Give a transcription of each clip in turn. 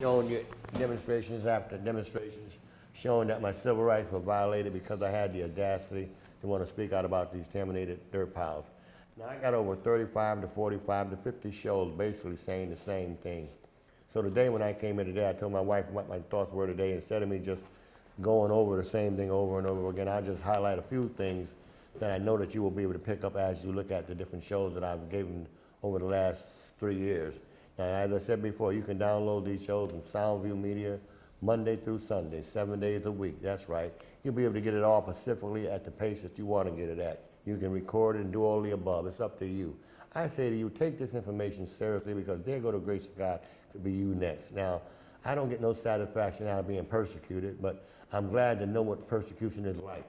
Showing you demonstrations after demonstrations showing that my civil rights were violated because I had the audacity to want to speak out about these contaminated dirt piles. Now I got over 35 to 45 to 50 shows basically saying the same thing. So today when I came in today, I told my wife what my thoughts were today. Instead of me just going over the same thing over and over again, I'll just highlight a few things that I know that you will be able to pick up as you look at the different shows that I've given over the last 3 years. Now, as I said before, you can download these shows from Soundview Media Monday through Sunday, 7 days a week. That's right. You'll be able to get it all specifically at the pace that you want to get it at. You can record it and do all the above. It's up to you. I say to you, take this information seriously because there go the grace of God to be you next. Now, I don't get no satisfaction out of being persecuted, but I'm glad to know what persecution is like.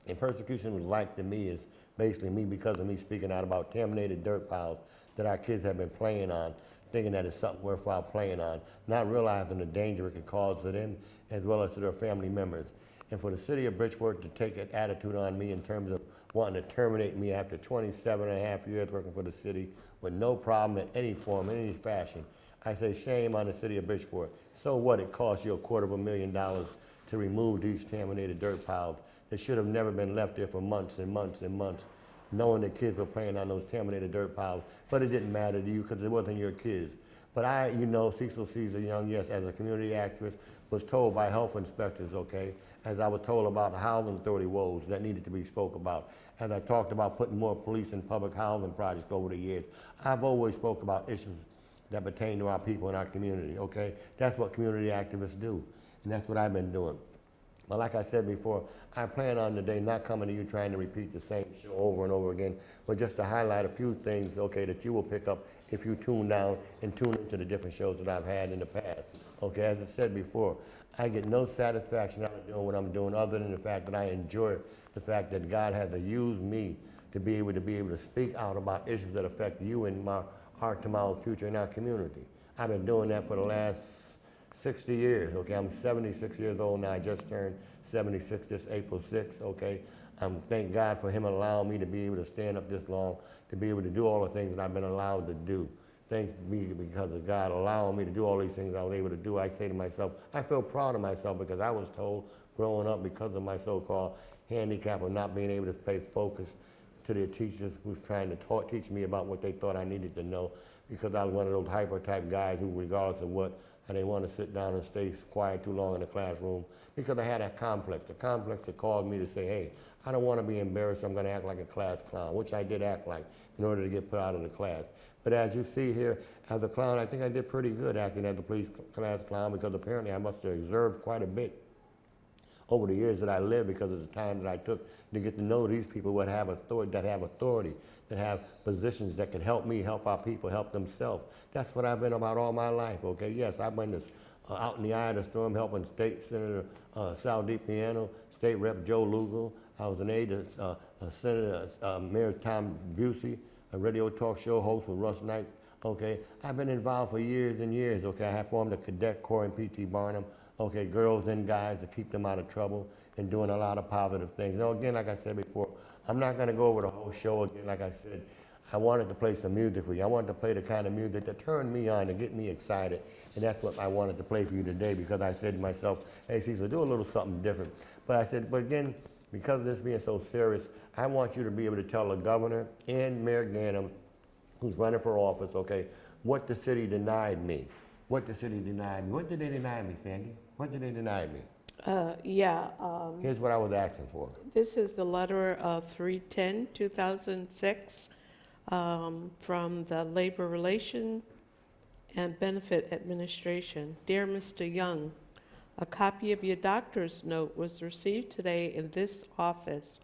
And persecution was like to me is basically me because of me speaking out about contaminated dirt piles that our kids have been playing on, thinking that it's something worthwhile playing on, not realizing the danger it could cause to them as well as to their family members. And for the city of Bridgeport to take an attitude on me in terms of wanting to terminate me after 27 and a half years working for the city with no problem in any form, in any fashion, I say shame on the city of Bridgeport. So what? It cost you $250,000 to remove these contaminated dirt piles that should have never been left there for months and months and months, knowing that kids were playing on those contaminated dirt piles. But it didn't matter to you because it wasn't your kids. But I, Cecil Young, yes, as a community activist, was told by health inspectors, okay, as I was told about the housing authority woes that needed to be spoke about, as I talked about putting more police in public housing projects over the years. I've always spoke about issues that pertain to our people in our community, okay? That's what community activists do, and that's what I've been doing. But like I said before, I plan on today not coming to you trying to repeat the same show over and over again, but just to highlight a few things, okay, that you will pick up if you tune down and tune into the different shows that I've had in the past. Okay, as I said before, I get no satisfaction out of doing what I'm doing other than the fact that I enjoy the fact that God has to use me to be able to speak out about issues that affect you and our tomorrow's future in our community. I've been doing that for the last 60 years, okay? I'm 76 years old now. I just turned 76 this April 6th, okay? Thank God for him allowing me to be able to stand up this long, to be able to do all the things that I've been allowed to do. Thank me because of God allowing me to do all these things I was able to do. I say to myself, I feel proud of myself because I was told growing up because of my so-called handicap of not being able to pay focus to their teachers who's trying to teach me about what they thought I needed to know because I was one of those hyper-type guys who, regardless of what, I didn't want to sit down and stay quiet too long in the classroom because I had a complex that caused me to say, hey, I don't want to be embarrassed. I'm going to act like a class clown, which I did act like in order to get put out of the class. But as you see here, as a clown, I think I did pretty good acting as a police class clown because apparently I must have observed quite a bit over the years that I lived because of the time that I took to get to know these people that have authority, that have positions that can help me, help our people, help themselves. That's what I've been about all my life, okay? Yes, I've been out in the eye of the storm helping State Senator Sal DiPiano, State Rep Joe Lugo. I was an aide to Senator Mayor Tom Busey, a radio talk show host with Russ Knight, okay? I've been involved for years and years, okay? I have formed a cadet corps in P.T. Barnum, okay, girls and guys to keep them out of trouble and doing a lot of positive things. Now, again, like I said before, I'm not going to go over the whole show again. Like I said, I wanted to play some music for you. I wanted to play the kind of music that turned me on, to get me excited. And that's what I wanted to play for you today because I said to myself, hey, Cecil, do a little something different. But I said, but again, because of this being so serious, I want you to be able to tell the governor and Mayor Ganem, who's running for office, okay, what the city denied me. What the city denied me. What did they deny me, Sandy? What did they deny me? Here's what I was asking for. This is the letter of 3/10/2006 from the Labor Relation and Benefit Administration. Dear Mr. Young, a copy of your doctor's note was received today in this office.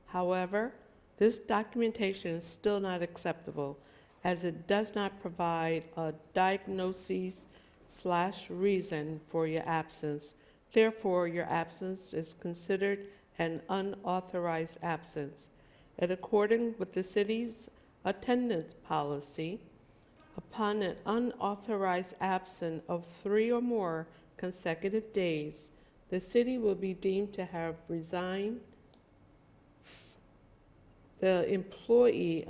However, this documentation is still not acceptable as it does not provide a diagnosis/reason for your absence. Therefore, your absence is considered an unauthorized absence. In accordance with the city's attendance policy, upon an unauthorized absence of 3 or more consecutive days, the city will be deemed to have resigned. The employee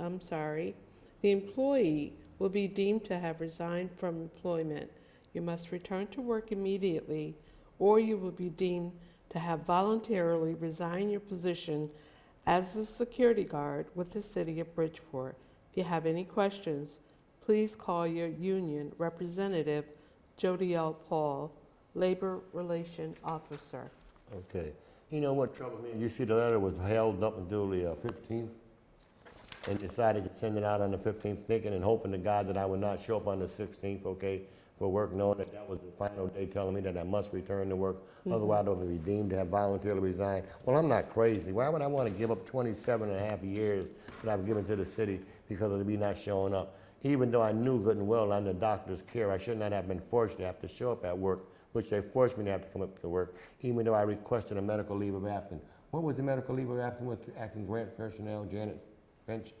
will be deemed to have resigned from employment. You must return to work immediately, or you will be deemed to have voluntarily resigned your position as a security guard with the City of Bridgeport. If you have any questions, please call your union representative, Jody L. Paul, Labor Relation Officer. Okay. You know what troubled me? You see the letter was held up until the 15th and decided to send it out on the 15th, thinking and hoping to God that I would not show up on the 16th, okay, for work, knowing that that was the final day telling me that I must return to work. Otherwise, I would be deemed to have voluntarily resigned. Well, I'm not crazy. Why would I want to give up 27 and a half years that I've given to the city because of me not showing up? Even though I knew good and well under doctor's care, I should not have been forced to have to show up at work, which they forced me to have to come up to work, even though I requested a medical leave of absence. What was the medical leave of absence with acting grant personnel, Janet Finch?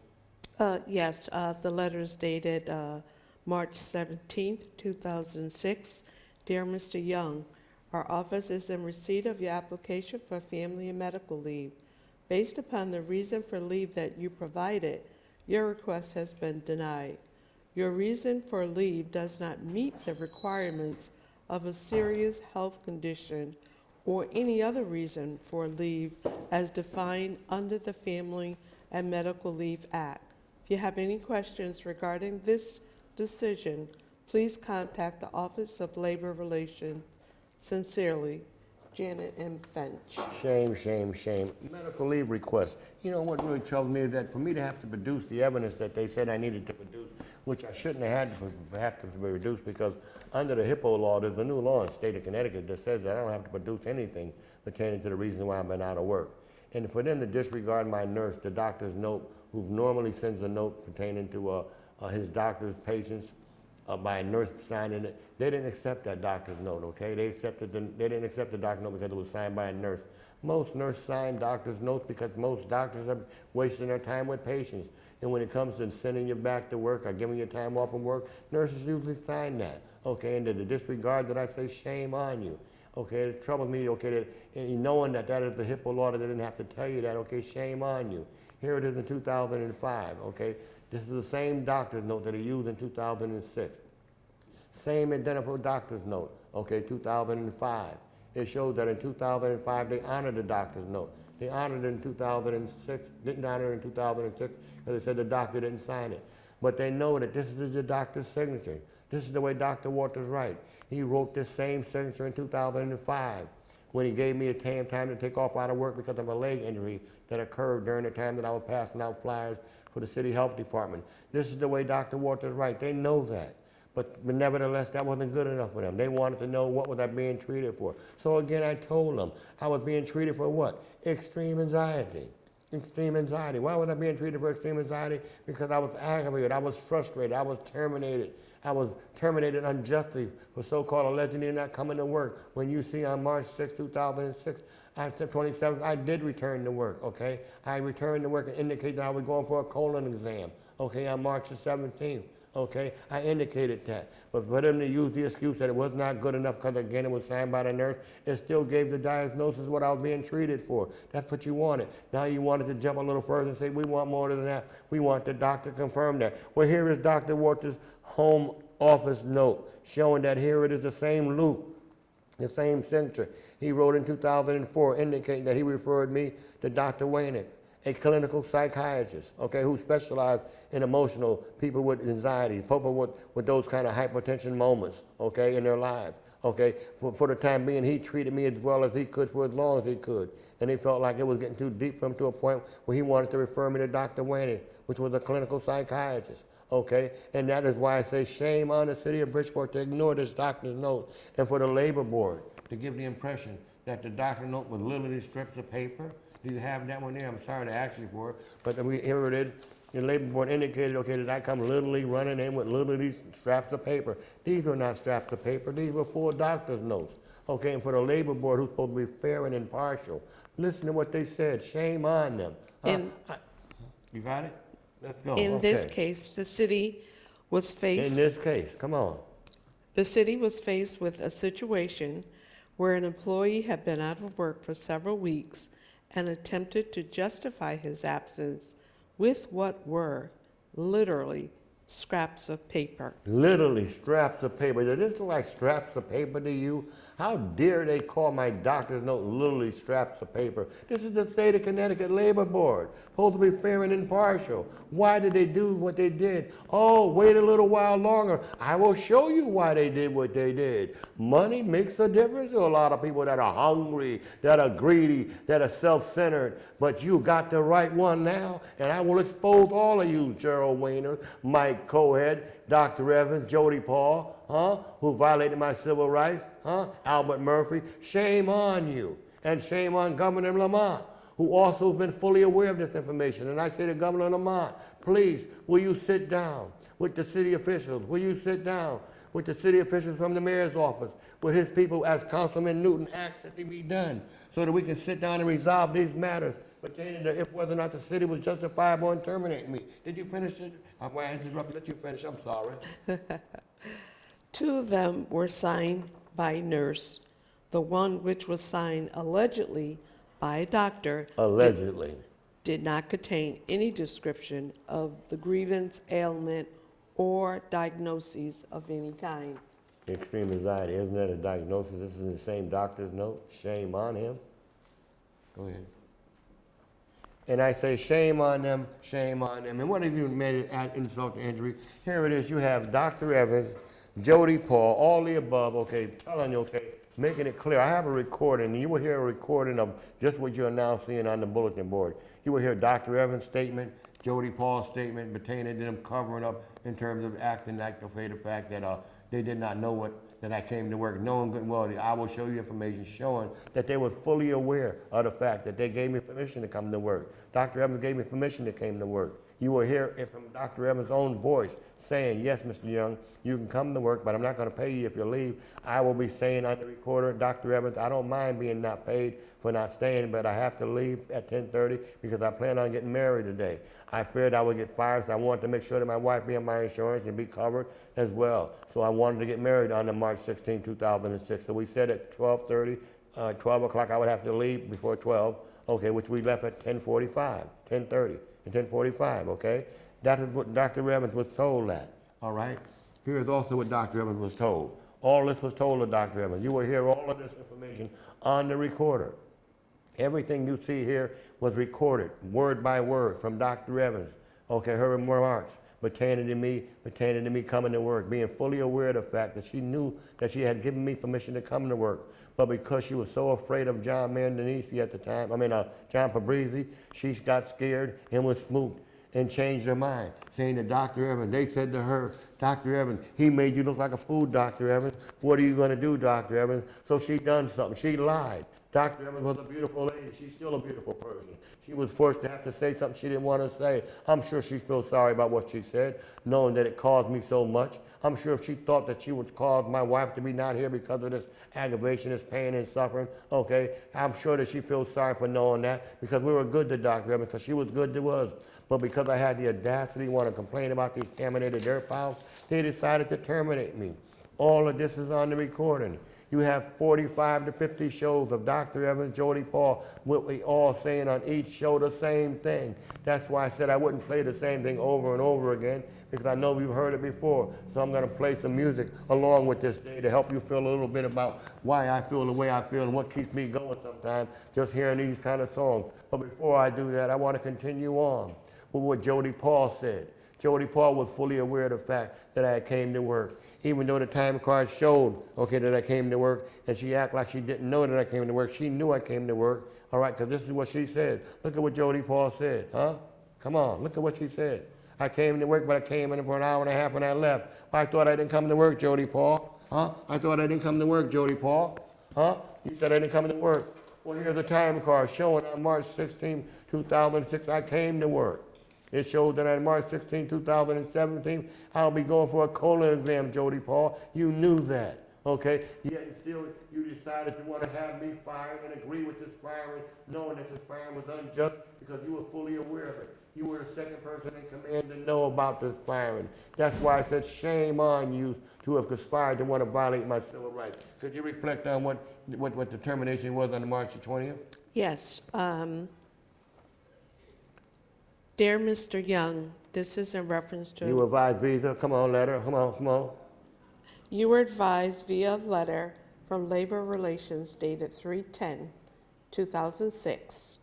Yes, the letter is dated March 17th, 2006. Dear Mr. Young, our office is in receipt of your application for family and medical leave. Based upon the reason for leave that you provided, your request has been denied. Your reason for leave does not meet the requirements of a serious health condition or any other reason for leave as defined under the Family and Medical Leave Act. If you have any questions regarding this decision, please contact the Office of Labor Relations. Sincerely, Janet M. Finch. Shame, shame, shame. Medical leave request. You know what really troubled me is that for me to have to produce the evidence that they said I needed to produce, which I shouldn't have had to have to be produced because under the HIPAA law, there's a new law in the state of Connecticut that says that I don't have to produce anything pertaining to the reason why I've been out of work. And for them to disregard my nurse, the doctor's note, who normally sends a note pertaining to his doctor's patients by a nurse signing it, they didn't accept that doctor's note, okay? They didn't accept the doctor's note because it was signed by a nurse. Most nurses sign doctor's notes because most doctors are wasting their time with patients. And when it comes to sending you back to work or giving you time off from work, nurses usually sign that, okay? And to disregard that, I say shame on you. Okay, it troubles me, okay, and knowing that that is the HIPAA law, that they didn't have to tell you that, okay, shame on you. Here it is in 2005, okay? This is the same doctor's note that he used in 2006. Same identical doctor's note, okay, 2005. It shows that in 2005, they honored the doctor's note. They honored it in 2006, didn't honor it in 2006, because they said the doctor didn't sign it. But they know that this is the doctor's signature. This is the way Dr. Walters writes. He wrote this same signature in 2005 when he gave me a time to take off out of work because of a leg injury that occurred during the time that I was passing out flyers for the city health department. This is the way Dr. Walters writes. They know that. But nevertheless, that wasn't good enough for them. They wanted to know what was I being treated for. So again, I told them I was being treated for what? Extreme anxiety. Extreme anxiety. Why was I being treated for extreme anxiety? Because I was aggravated, I was frustrated, I was terminated. I was terminated unjustly for so-called allegedly not coming to work. When you see on March 6, 2006, after 27th, I did return to work, okay? I returned to work and indicated that I was going for a colon exam, okay, on March the 17th. Okay, I indicated that. But for them to use the excuse that it was not good enough because, again, it was signed by the nurse, it still gave the diagnosis what I was being treated for. That's what you wanted. Now you wanted to jump a little further and say, we want more than that. We want the doctor to confirm that. Well, here is Dr. Walters' home office note showing that here it is the same loop, the same signature. He wrote in 2004 indicating that he referred me to Dr. Wainick, a clinical psychiatrist, okay, who specialized in emotional people with anxiety, people with those kind of hypertension moments, okay, in their lives, okay. For the time being, he treated me as well as he could for as long as he could. And he felt like it was getting too deep for him to a point where he wanted to refer me to Dr. Wainick, which was a clinical psychiatrist, okay. And that is why I say shame on the city of Bridgeport to ignore this doctor's note and for the labor board to give the impression that the doctor's note was literally strips of paper. Do you have that one there? I'm sorry to ask you for it, but here it is. The labor board indicated, okay, that I come literally running in with literally straps of paper. These were not straps of paper. These were full doctor's notes, okay? And for the labor board, who's supposed to be fair and impartial, listen to what they said. Shame on them. You got it? Let's go. In this case, the city was faced... In this case, come on. The city was faced with a situation where an employee had been out of work for several weeks and attempted to justify his absence with what were literally scraps of paper. Literally scraps of paper. Does this look like scraps of paper to you? How dare they call my doctor's note literally scraps of paper? This is the state of Connecticut Labor Board, supposed to be fair and impartial. Why did they do what they did? Oh, wait a little while longer. I will show you why they did what they did. Money makes a difference to a lot of people that are hungry, that are greedy, that are self-centered. But you got the right one now, and I will expose all of you, Gerald Weiner, Mike Cohead, Dr. Evans, Jody Paul, who violated my civil rights, Albert Murphy. Shame on you, and shame on Governor Lamont, who also has been fully aware of this information. And I say to Governor Lamont, please, will you sit down with the city officials? Will you sit down with the city officials from the mayor's office, with his people, as Councilman Newton asked it to be done, so that we can sit down and resolve these matters pertaining to if whether or not the city was justifiable in terminating me. Did you finish it? I interrupted. Let you finish. I'm sorry. 2 of them were signed by a nurse. The one which was signed allegedly by a doctor Allegedly. did not contain any description of the grievance, ailment, or diagnoses of any kind. Extreme anxiety. Isn't that a diagnosis? This is the same doctor's note. Shame on him. Go ahead. And I say, shame on them, shame on them. And what have you made it add insult to injury? Here it is. You have Dr. Evans, Jody Paul, all the above, okay, telling you, okay, making it clear. I have a recording, and you will hear a recording of just what you're now seeing on the bulletin board. You will hear Dr. Evans' statement, Jody Paul's statement pertaining to them covering up in terms of acting like the fact that they did not know that I came to work, knowing good and well. I will show you information showing that they were fully aware of the fact that they gave me permission to come to work. Dr. Evans gave me permission to come to work. You will hear it from Dr. Evans' own voice saying, yes, Mr. Young, you can come to work, but I'm not going to pay you if you leave. I will be saying on the recorder, Dr. Evans, I don't mind being not paid for not staying, but I have to leave at 10:30 because I plan on getting married today. I feared I would get fired, so I wanted to make sure that my wife be on my insurance and be covered as well. So I wanted to get married on March 16, 2006. So we said at 12:30, 12 o'clock I would have to leave before 12, okay, which we left at 10:45, 10:30. At 10:45, okay? That is what Dr. Evans was told that, all right? Here is also what Dr. Evans was told. All this was told to Dr. Evans. You will hear all of this information on the recorder. Everything you see here was recorded, word by word, from Dr. Evans. Okay, her remarks pertaining to me coming to work, being fully aware of the fact that she knew that she had given me permission to come to work. But because she was so afraid of John Mandanese at the time, John Fabrizi, she got scared and was spooked and changed her mind, saying to Dr. Evans, they said to her, Dr. Evans, he made you look like a fool, Dr. Evans. What are you going to do, Dr. Evans? So she done something. She lied. Dr. Evans was a beautiful lady. She's still a beautiful person. She was forced to have to say something she didn't want to say. I'm sure she feels sorry about what she said, knowing that it caused me so much. I'm sure if she thought that she would cause my wife to be not here because of this aggravation, this pain and suffering, okay, I'm sure that she feels sorry for knowing that because we were good to Dr. Evans because she was good to us. But because I had the audacity to want to complain about these contaminated dirt piles, they decided to terminate me. All of this is on the recording. You have 45 to 50 shows of Dr. Evans, Jody Paul, what we all saying on each show the same thing. That's why I said I wouldn't play the same thing over and over again because I know we've heard it before. So I'm going to play some music along with this day to help you feel a little bit about why I feel the way I feel and what keeps me going sometimes, just hearing these kind of songs. But before I do that, I want to continue on with what Jody Paul said. Jody Paul was fully aware of the fact that I came to work. Even though the time card showed, okay, that I came to work, and she acted like she didn't know that I came to work. She knew I came to work, all right, because this is what she said. Look at what Jody Paul said, huh? Come on, look at what she said. I came to work, but I came in for an hour and a half and I left. I thought I didn't come to work, Jody Paul, huh? I thought I didn't come to work, Jody Paul, huh? You said I didn't come to work. Well, here's the time card showing on March 16, 2006, I came to work. It showed that on March 16, 2017, I'll be going for a colon exam, Jody Paul. You knew that, okay? Yet still you decided to want to have me fired and agree with this firing, knowing that this firing was unjust because you were fully aware of it. You were the second person in command to know about this firing. That's why I said shame on you to have conspired to want to violate my civil rights. Could you reflect on what the termination was on March the 20th? Yes. Dear Mr. Young, this is in reference to... You advise visa, come on, letter, come on, come on. You were advised via letter from Labor Relations dated 3/10/2006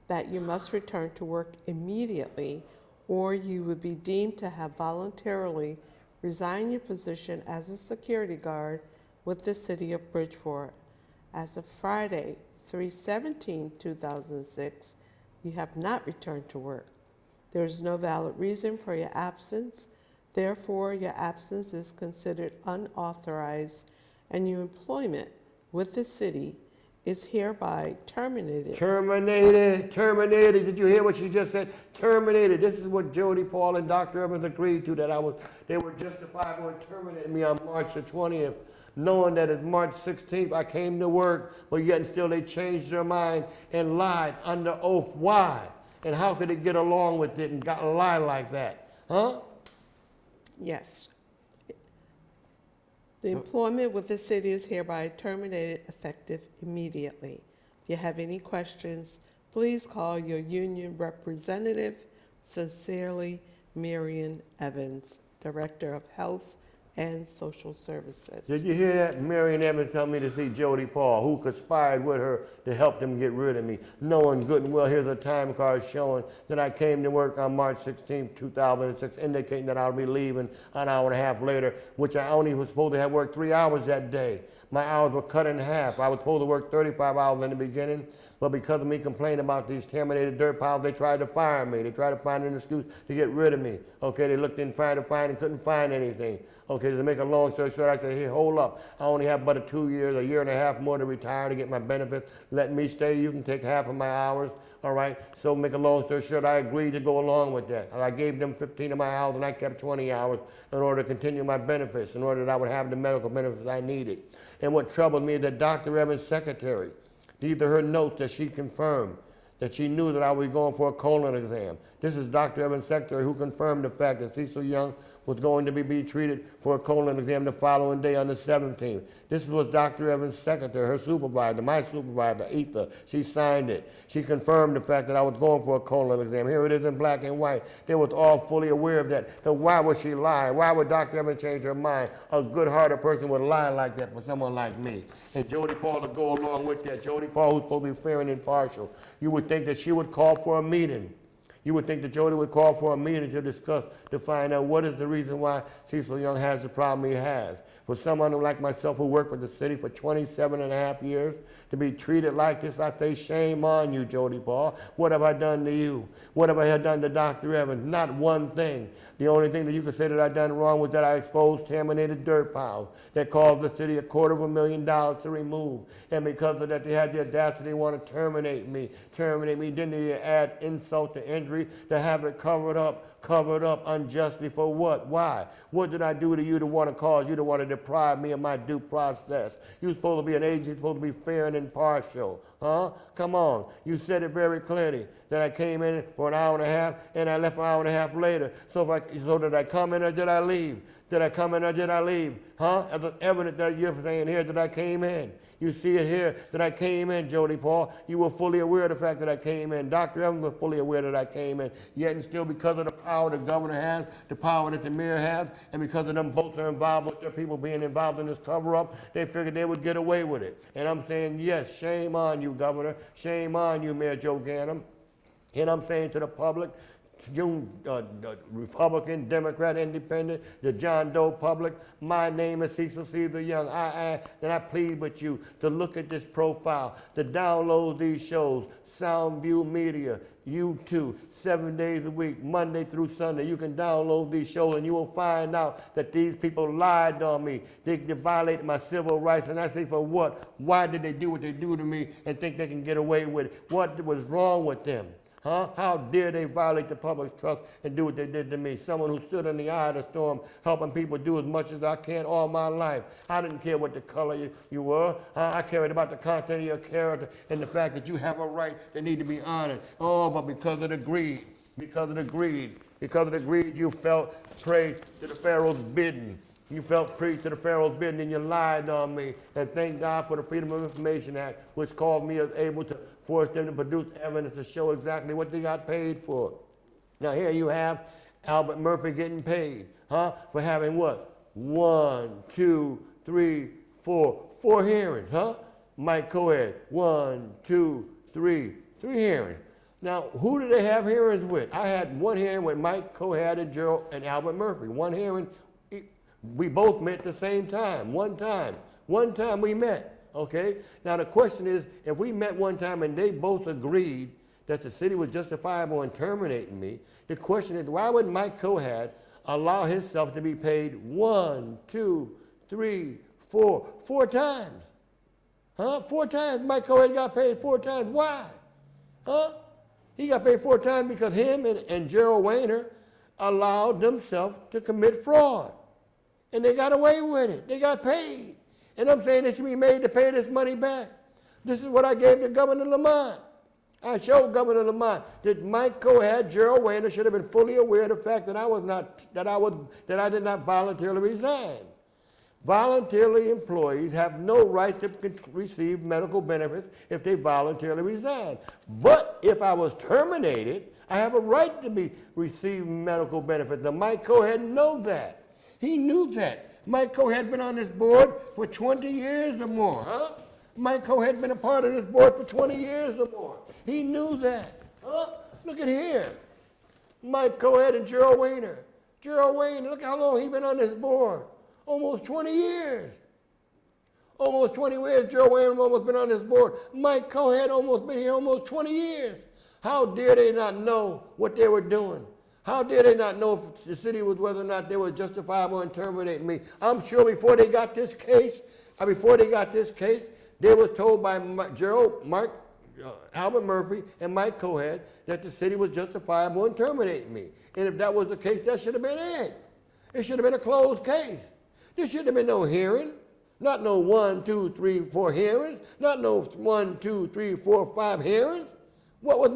that you must return to work immediately or you would be deemed to have voluntarily resigned your position as a security guard with the City of Bridgeport. As of Friday, 3/17/2006, you have not returned to work. There is no valid reason for your absence. Therefore, your absence is considered unauthorized and your employment with the city is hereby terminated. Terminated, terminated. Did you hear what she just said? Terminated. This is what Jody Paul and Dr. Evans agreed to, that they were justifiable in terminating me on March the 20th, knowing that it's March 16th I came to work, but yet and still they changed their mind and lied under oath. Why? And how could it get along with it and lie like that? Huh? Yes. The employment with the city is hereby terminated effective immediately. If you have any questions, please call your union representative. Sincerely, Marion Evans, Director of Health and Social Services. Did you hear that? Marion Evans told me to see Jody Paul, who conspired with her to help them get rid of me, knowing good and well here's a time card showing that I came to work on March 16, 2006, indicating that I'll be leaving an hour and a half later, which I only was supposed to have worked 3 hours that day. My hours were cut in half. I was supposed to work 35 hours in the beginning, but because of me complaining about these terminated dirt piles, they tried to fire me. They tried to find an excuse to get rid of me. Okay, they looked in, tried to find and couldn't find anything. Okay, to make a long story short, I said, hey, hold up. I only have but a 2 years, a year and a half more to retire to get my benefits. Let me stay. You can take half of my hours. All right, so make a long story short, I agreed to go along with that. I gave them 15 of my hours and I kept 20 hours in order to continue my benefits, in order that I would have the medical benefits I needed. And what troubled me is that Dr. Evans' secretary, these are her notes that she confirmed, that she knew that I was going for a colon exam. This is Dr. Evans' secretary who confirmed the fact that Cecil Young was going to be treated for a colon exam the following day on the 17th. This was Dr. Evans' secretary, her supervisor, my supervisor, Etha. She signed it. She confirmed the fact that I was going for a colon exam. Here it is in black and white. They was all fully aware of that. So why would she lie? Why would Dr. Evans change her mind? A good-hearted person would lie like that for someone like me. And Jody Paul to go along with that. Jody Paul, who's supposed to be fair and impartial. You would think that she would call for a meeting. You would think that Jody would call for a meeting to discuss, to find out what is the reason why Cecil Young has the problem he has. For someone like myself who worked with the city for 27 and a half years, to be treated like this, I say shame on you, Jody Paul. What have I done to you? What have I done to Dr. Evans? Not one thing. The only thing that you could say that I done wrong was that I exposed terminated dirt piles that caused the city $250,000 to remove. And because of that, they had the audacity to want to terminate me. Then they add insult to injury to have it covered up unjustly for what? Why? What did I do to you to want to cause you to want to deprive me of my due process? You're supposed to be an agent, you're supposed to be fair and impartial. Huh? Come on. You said it very clearly that I came in for an hour and a half and I left an hour and a half later. So did I come in or did I leave? Did I come in or did I leave? Huh? As evidence that you're saying here that I came in. You see it here that I came in, Jody Paul. You were fully aware of the fact that I came in. Dr. Evans was fully aware that I came in. Yet and still, because of the power the governor has, the power that the mayor has, and because of them both are involved with their people being involved in this cover-up, they figured they would get away with it. And I'm saying, yes, shame on you, Governor. Shame on you, Mayor Joe Ganim. And I'm saying to the public, Republican, Democrat, Independent, the John Doe public. My name is Cecil Young. And I plead with you to look at this profile, to download these shows, Soundview Media, YouTube, 7 days a week, Monday through Sunday. You can download these shows and you will find out that these people lied on me. They violated my civil rights. And I say, for what? Why did they do what they do to me and think they can get away with it? What was wrong with them? Huh? How dare they violate the public's trust and do what they did to me? Someone who stood in the eye of the storm, helping people do as much as I can all my life. I didn't care what the color you were. I cared about the content of your character and the fact that you have a right that need to be honored. Oh, but because of the greed, you felt prey to the Pharaoh's bidding. You felt prey to the Pharaoh's bidding and you lied on me. And thank God for the Freedom of Information Act, which called me able to force them to produce evidence to show exactly what they got paid for. Now here you have Albert Murphy getting paid, for having what? 1, 2, 3, 4 hearings, Mike Coed, 1, 2, 3 hearings. Now, who do they have hearings with? I had one hearing with Mike Coed and Gerald and Albert Murphy. One hearing, we both met at the same time, one time we met, okay? Now the question is, if we met one time and they both agreed that the city was justifiable in terminating me, the question is, why would Mike Coed allow himself to be paid 1, 2, 3, 4 times? 4 times. Mike Coed got paid 4 times. Why? He got paid 4 times because him and Gerald Weiner allowed themselves to commit fraud. And they got away with it. They got paid. And I'm saying they should be made to pay this money back. This is what I gave to Governor Lamont. I showed Governor Lamont that Mike Coed, Gerald Weiner should have been fully aware of the fact that I did not voluntarily resign. Voluntarily employees have no right to receive medical benefits if they voluntarily resign. But if I was terminated, I have a right to receive medical benefits. Now Mike Coed knew that. He knew that. Mike Coed had been on this board for 20 years or more, Mike Coed had been a part of this board for 20 years or more. He knew that, Look at here. Mike Coed and Gerald Weiner. Gerald Weiner, look how long he's been on this board. Almost 20 years. Almost 20 years, Gerald Weiner almost been on this board. Mike Coed almost been here almost 20 years. How dare they not know what they were doing? How dare they not know if the city was whether or not they were justifiable in terminating me? I'm sure before they got this case, they was told by Albert Murphy and Mike Coed that the city was justifiable in terminating me. And if that was the case, that should have been it. It should have been a closed case. There should have been no hearing. Not no 1, 2, 3, 4 hearings. Not no 1, 2, 3, 4, 5 hearings. What was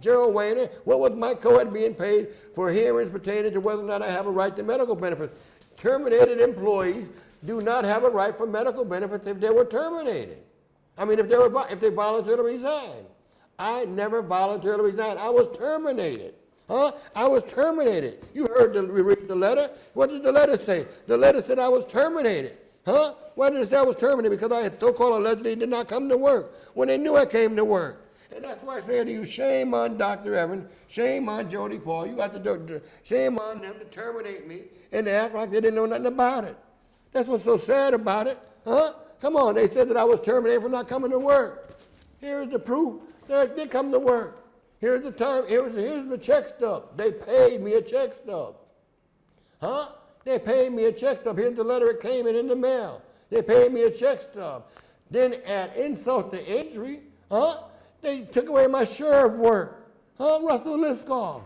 Gerald Weiner, what was Mike Coed being paid for hearings pertaining to whether or not I have a right to medical benefits? Terminated employees do not have a right for medical benefits if they were terminated. I mean, if they voluntarily resigned. I never voluntarily resigned. I was terminated. I was terminated. You heard read the letter. What did the letter say? The letter said I was terminated. Why did it say I was terminated? Because I so-called allegedly did not come to work when they knew I came to work. And that's why I say to you, shame on Dr. Evans, shame on Jody Paul. You got to do, shame on them to terminate me and to act like they didn't know nothing about it. That's what's so sad about it. Come on, they said that I was terminated for not coming to work. Here's the proof that I did come to work. Here's the time, here's the check stub. They paid me a check stub. They paid me a check stub. Here's the letter it came in the mail. They paid me a check stub. Then add insult to injury, they took away my sheriff work. Russell Liskoff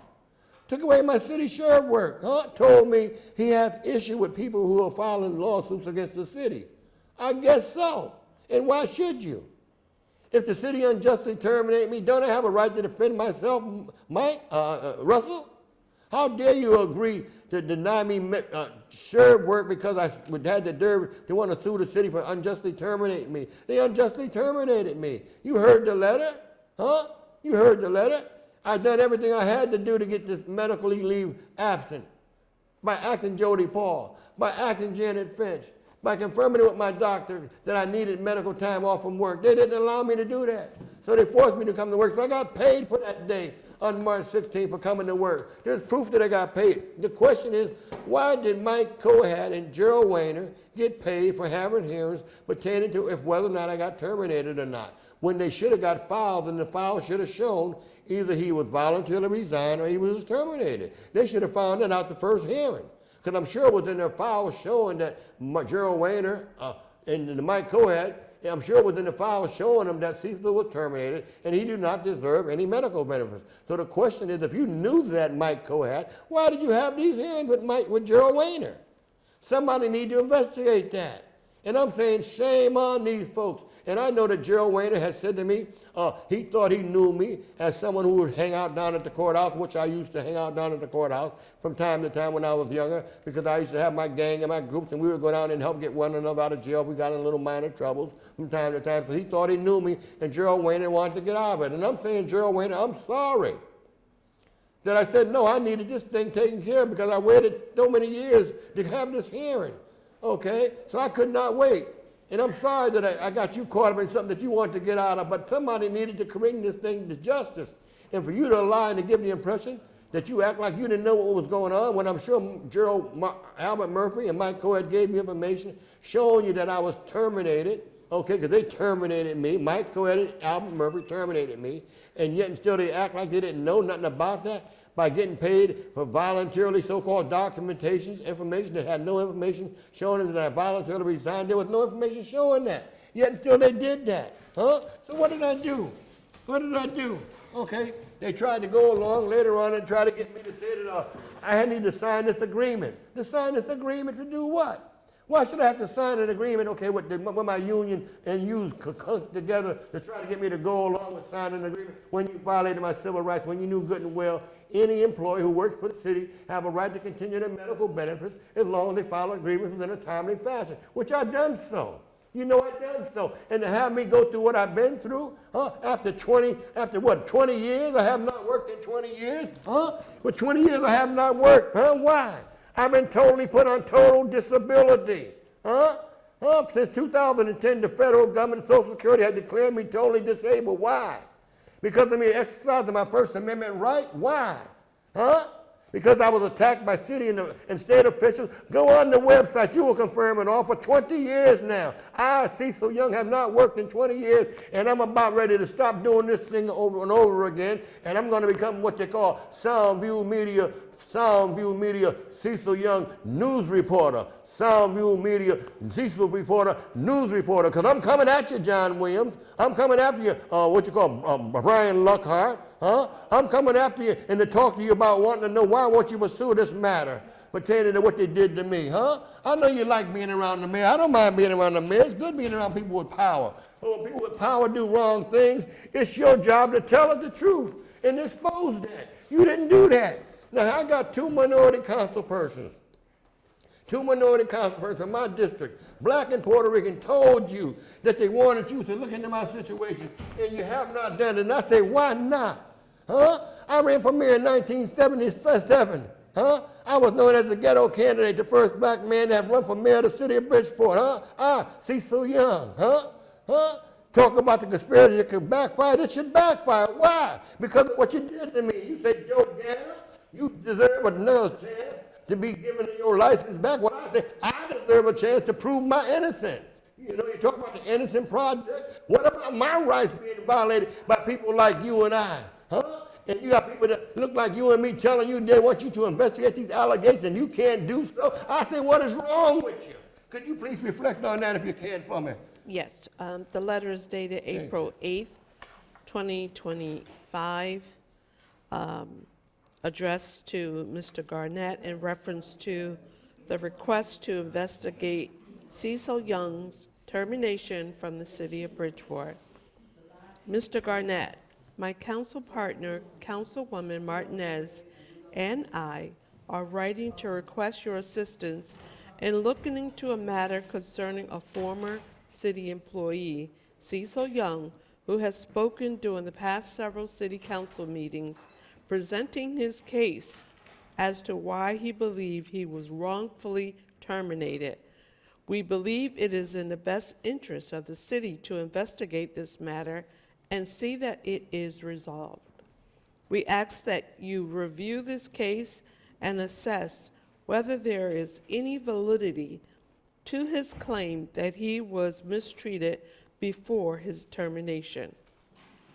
took away my city sheriff work. Told me he has issue with people who are filing lawsuits against the city. I guess so. And why should you? If the city unjustly terminate me, don't I have a right to defend myself, Russell? How dare you agree to deny me sheriff work because I had the nerve to want to sue the city for unjustly terminating me? They unjustly terminated me. You heard the letter? You heard the letter? I done everything I had to do to get this medical leave absent. By asking Jody Paul, by asking Janet Finch, by confirming with my doctor that I needed medical time off from work. They didn't allow me to do that. So they forced me to come to work. So I got paid for that day on March 16th for coming to work. There's proof that I got paid. The question is, why did Mike Coed and Gerald Weiner get paid for having hearings pertaining to whether or not I got terminated or not? When they should have got filed, and the file should have shown either he was voluntarily resigned or he was terminated. They should have found that out the first hearing. Because I'm sure it was in their file showing that Gerald Weiner and Mike Coed, I'm sure it was in the file showing them that Cecil was terminated and he did not deserve any medical benefits. So the question is, if you knew that Mike Coed, why did you have these hearings with Gerald Weiner? Somebody need to investigate that. And I'm saying shame on these folks. And I know that Gerald Weiner has said to me, he thought he knew me as someone who would hang out down at the courthouse, which I used to hang out down at the courthouse from time to time when I was younger, because I used to have my gang and my groups, and we would go down and help get one another out of jail if we got in little minor troubles from time to time. So he thought he knew me, and Gerald Weiner wanted to get out of it. And I'm saying, Gerald Weiner, I'm sorry. that I said, no, I needed this thing taken care of because I waited so many years to have this hearing. Okay? So I could not wait. And I'm sorry that I got you caught up in something that you wanted to get out of, but somebody needed to bring this thing to justice. And for you to lie and to give the impression that you act like you didn't know what was going on, when I'm sure Albert Murphy and Mike Coed gave me information showing you that I was terminated, okay, because they terminated me. Mike Coed and Albert Murphy terminated me, and yet and still they act like they didn't know nothing about that by getting paid for voluntarily so-called documentations, information that had no information showing that I voluntarily resigned. There was no information showing that. Yet and still they did that. Huh? So what did I do? What did I do? Okay, they tried to go along later on and try to get me to say that I need to sign this agreement. To sign this agreement to do what? Why should I have to sign an agreement, okay, with my union and you come together to try to get me to go along with signing an agreement when you violated my civil rights, when you knew good and well any employee who works for the city have a right to continue their medical benefits as long as they file agreements within a timely fashion, which I've done so. You know I've done so. And to have me go through what I've been through, after 20 years? I have not worked in 20 years, For 20 years I have not worked, Why? I've been totally put on total disability, Since 2010, the federal government, Social Security, had declared me totally disabled. Why? Because of me exercising my First Amendment right? Why? Because I was attacked by city and state officials. Go on the website, you will confirm it all. For 20 years now, I, Cecil Young, have not worked in 20 years, and I'm about ready to stop doing this thing over and over again, and I'm going to become what they call Soundview Media, Cecil Young news reporter. Soundview Media, Cecil reporter, news reporter. Because I'm coming at you, John Williams. I'm coming after you, Brian Luckhart. I'm coming after you and to talk to you about wanting to know why won't you pursue this matter pertaining to what they did to me, I know you like being around the mayor. I don't mind being around the mayor. It's good being around people with power. But when people with power do wrong things, it's your job to tell us the truth and expose that. You didn't do that. Now, I got two minority council persons in my district, black and Puerto Rican, told you that they wanted you to look into my situation, and you have not done it. And I say, why not? I ran for mayor in 1977. I was known as the ghetto candidate, the first black man to have run for mayor of the city of Bridgeport. Cecil Young. Talk about the conspiracy that could backfire. This should backfire. Why? Because of what you did to me. You said, Joe Gannon, you deserve another chance to be given your license back. Well, I say, I deserve a chance to prove my innocence. You know, you talk about the Innocent Project. What about my rights being violated by people like you and I? And you got people that look like you and me telling you they want you to investigate these allegations and you can't do so. I say, what is wrong with you? Could you please reflect on that if you can for me? Yes, the letter is dated April 8th, 2025, addressed to Mr. Garnett in reference to the request to investigate Cecil Young's termination from the city of Bridgeport. Mr. Garnett, my council partner, Councilwoman Martinez, and I are writing to request your assistance in looking into a matter concerning a former city employee, Cecil Young, who has spoken during the past several city council meetings presenting his case as to why he believed he was wrongfully terminated. We believe it is in the best interest of the city to investigate this matter and see that it is resolved. We ask that you review this case and assess whether there is any validity to his claim that he was mistreated before his termination.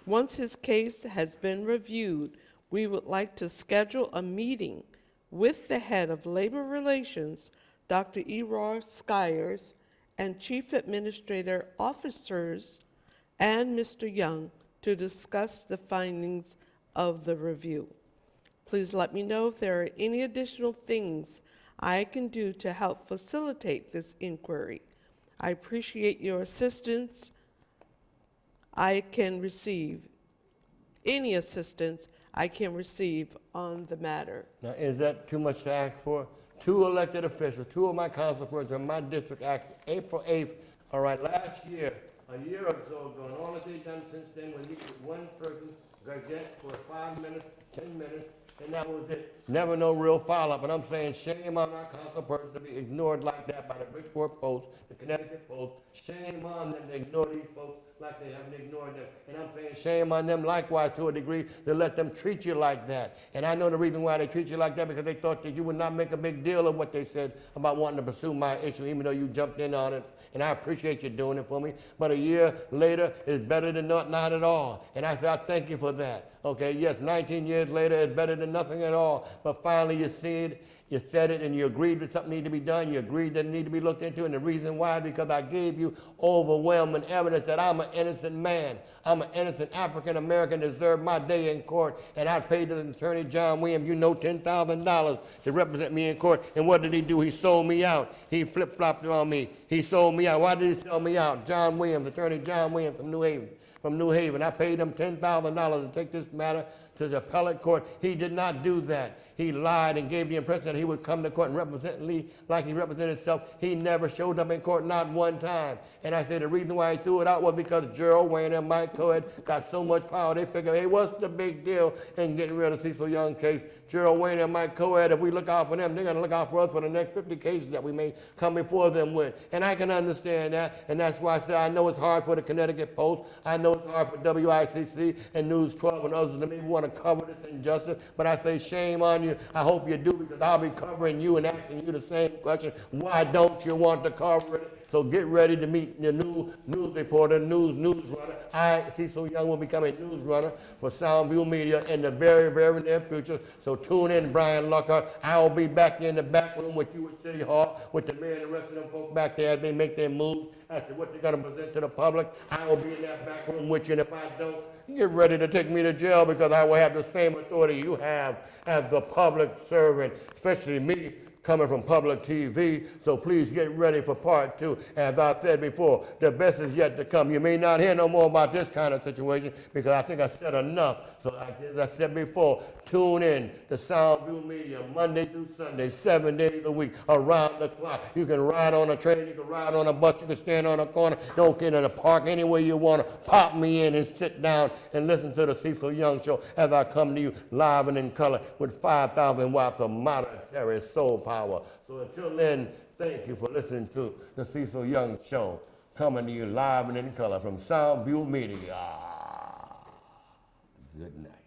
Once his case has been reviewed, we would like to schedule a meeting with the head of Labor Relations, Dr. Errol Skyers, and Chief Administrator Officers and Mr. Young to discuss the findings of the review. Please let me know if there are any additional things I can do to help facilitate this inquiry. I appreciate your assistance. I can receive any assistance I can receive on the matter. Now, is that too much to ask for? Two elected officials, two of my councilpersons in my district asked April 8th, all right, last year, a year or so ago, and all that they've done since then, when you put one person, get for 5 minutes, 10 minutes, and that was it. Never no real follow-up, and I'm saying shame on our council person to be ignored like that by the Bridgeport Post, the Connecticut Post. Shame on them to ignore these folks like they haven't ignored them. And I'm saying shame on them likewise to a degree to let them treat you like that. And I know the reason why they treat you like that because they thought that you would not make a big deal of what they said about wanting to pursue my issue, even though you jumped in on it. And I appreciate you doing it for me. But a year later is better than not at all. And I said, I thank you for that. Okay, yes, 19 years later is better than nothing at all. But finally you see it, you said it, and you agreed that something needed to be done. You agreed that it needed to be looked into. And the reason why is because I gave you overwhelming evidence that I'm an innocent man. I'm an innocent African American, deserve my day in court. And I paid the attorney, John Williams, you know, $10,000 to represent me in court. And what did he do? He sold me out. He flip-flopped on me. He sold me out. Why did he sell me out? John Williams, attorney John Williams from New Haven. I paid him $10,000 to take this matter to the appellate court. He did not do that. He lied and gave the impression that he would come to court and represent Lee like he represented himself. He never showed up in court, not one time. And I said the reason why he threw it out was because Gerald Wayne and Mike Coed got so much power. They figured, hey, what's the big deal in getting rid of Cecil Young case? Gerald Wayne and Mike Coed, if we look out for them, they're going to look out for us for the next 50 cases that we may come before them with. And I can understand that. And that's why I said I know it's hard for the Connecticut Post. I know it's hard for WICC and News 12 and others that maybe want to cover this injustice. But I say shame on you. I hope you do, because I'll be covering you and asking you the same question. Why don't you want to cover it? So get ready to meet your new news reporter, news runner. I, Cecil Young, will become a news runner for Soundview Media in the very, very near future. So tune in, Brian Lockhart. I'll be back in the back room with you at City Hall, with the mayor and the rest of them folks back there as they make their moves as to what they're going to present to the public. I will be in that back room with you, and if I don't, get ready to take me to jail, because I will have the same authority you have as the public servant, especially me, coming from public TV. So please get ready for part 2. As I said before, the best is yet to come. You may not hear no more about this kind of situation, because I think I said enough. So as I said before, tune in to Soundview Media Monday through Sunday, 7 days a week, around the clock. You can ride on a train, you can ride on a bus, you can stand on a corner, don't get in the park, anywhere you want to. Pop me in and sit down and listen to the Cecil Young Show as I come to you live and in color with 5,000 watts of monetary soul power. So until then, thank you for listening to the Cecil Young Show, coming to you live and in color from Soundview Media. Good night.